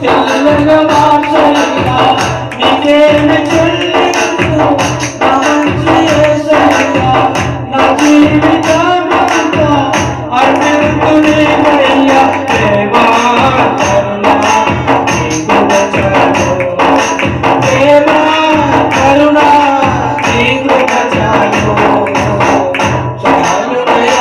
తెల్లగా మార్చయ్యా నీకేమి చెల్లించు నా మంచి యేసయ్యా నా జీవితమంతా అర్పించుకునేవయ్యా దేవా కరుణ నీకు చాలు దేవా కరుణ నీకు చాలు చాలునయ్యా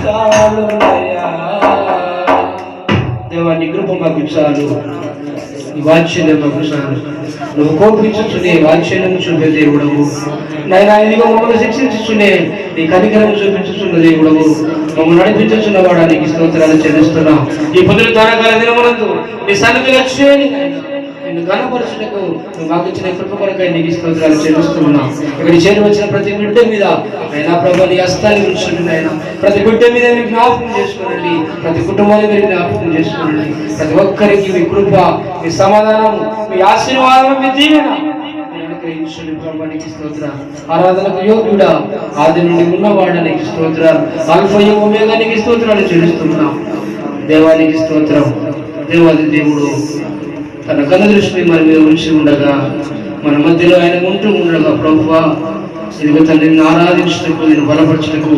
చాలునయ్యా దేవాన్ని కృప మాకు చాలు, ఈ వాత్సల్యం మాకు చాలు. నువ్వు కోపించుచునే వాత్సల్యం చూపే దేవుడవు నాయన. ఇదిగో మమ్మల్ని శిక్షించుచునే నీ కనికరం చూపించుచున్న దేవుడవు, మమ్మల్ని నడిపించుచున్న వాడా నీకు స్తోత్రాలు చెల్లిస్తున్నాం. ఈ పొద్దున తారకాల దినమునందు నీ సన్నిధిలో చేరి నిన్ను గణపరచుటకు నువ్వు మాకు ఇచ్చిన కృప కొరకై నీకు స్తోత్రాలు చెల్లిస్తున్నాం. ఇక్కడ చేరి వచ్చిన ప్రతి బిడ్డ మీద అయినా ప్రభు నీ హస్తాన్ని ఉంచండి ఆయన. ప్రతి బిడ్డ మీద మీరు జ్ఞాపకం చేసుకోనండి, ప్రతి కుటుంబాన్ని మీరు జ్ఞాపకం చేసుకోనండి. ప్రతి ఒక్కరికి మీ కృప, మీ సమాధానం, మీ ఆశీర్వాదం, మీ దీవెన ఆరాధనకు యోగ్యుడా, ఆది నుండి ఉన్నవాడానికి స్తోత్రాలు, అల్ఫయు ఒమేగానికి స్తోత్రాలు చెల్లిస్తున్నాం. దేవానికి స్తోత్రం. దేవాది దేవుడు తన కన్న దృష్టిని మన మీద ఉంచి ఉండగా, మన మధ్యలో ఆయన ఉంటూ ఉండగా ప్రభువా ఇదిగో తండ్రిని ఆరాధించటకు, నేను బలపరచటకు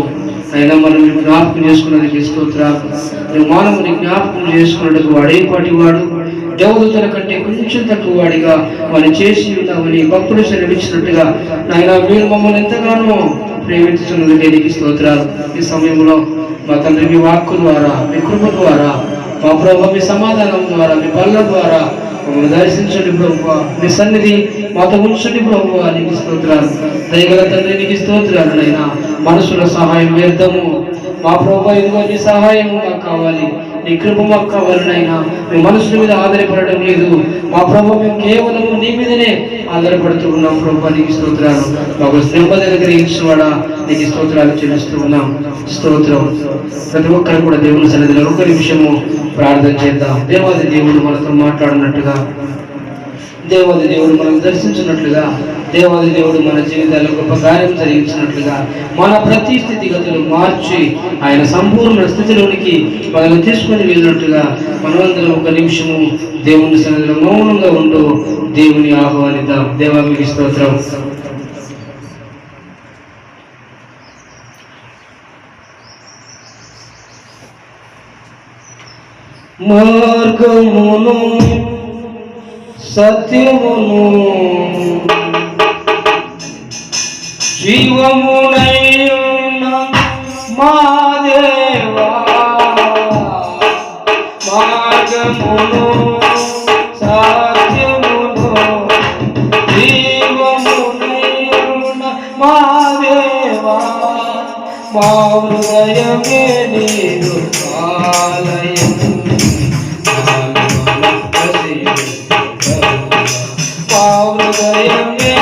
అయినా మనం జ్ఞాపకం చేసుకున్నది స్తోత్రాలు. నువ్వు మానవుని జ్ఞాపకం చేసుకున్నట్టుకు వాడేపాటి వాడు దేవదూతల కంటే కొంచెం తక్కువ వాడిగా మనం చేసి ఉన్నామని భక్తులు సెలవిచ్చినట్టుగా నాయన మీరు మమ్మల్ని ఎంతగానో ప్రేమించుతున్నది నీకు స్తోత్రాలు. ఈ సమయంలో మా తండ్రి మీ వాక్కు ద్వారా, మీ కృప ద్వారా, మా ప్రభు మీ సమాధానం ద్వారా, మీ బల్ల ద్వారా మమ్మల్ని దర్శించండి ప్రభువా. మీ సన్నిధి మాతో ఉంచండి ప్రభువా. నీకు స్తోత్రాలు. దయగల తండ్రి నీకు స్తోత్రాలు. నైనా మనుషుల సహాయం వ్యర్థము మా ప్రభు, ఇదిగో నీ సహాయం మాకు కావాలి, నీ కృప మాకు కావాలి నైనా. మేము మనుషుల మీద ఆధారపడడం లేదు మా ప్రభు, మేము కేవలం నీ మీదనే ఆధారపడుతూ ఉన్నాం ప్రభు. నీకు స్తోత్రాలు. మాకు నెమ్మది అనుగ్రహించినవాడా నీకు స్తోత్రాలు చెల్లిస్తూ ఉన్నాం. స్తోత్రం. ప్రతి ఒక్కరు కూడా దేవుని సన్నిధిలో ఒక నిమిషము ప్రార్థన చేద్దాం. దేవాది దేవుడు మనతో మాట్లాడినట్టుగా, దేవాది దేవుడు మనం దర్శించినట్లుగా, దేవాది దేవుడు మన జీవితాల్లో గొప్ప కార్యం జరిగించినట్లుగా, మన ప్రతి స్థితిగతులు మార్చి ఆయన సంపూర్ణ స్థితిలోనికి మనల్ని తీసుకొని వెళ్ళినట్టుగా మనమందరం ఒక నిమిషము దేవుని సన్నిధిలో మౌనంగా ఉంటూ దేవుని ఆహ్వానిద్దాం. దేవానికి స్తోత్రం. మార్గమును సత్యమును జీవమునై ఉన్న మా దేవా, మార్గమును సత్యమును జీవమునై ఉన్న మా దేవా, మా హృదయమే నీరు ఆలయం. హృదయమే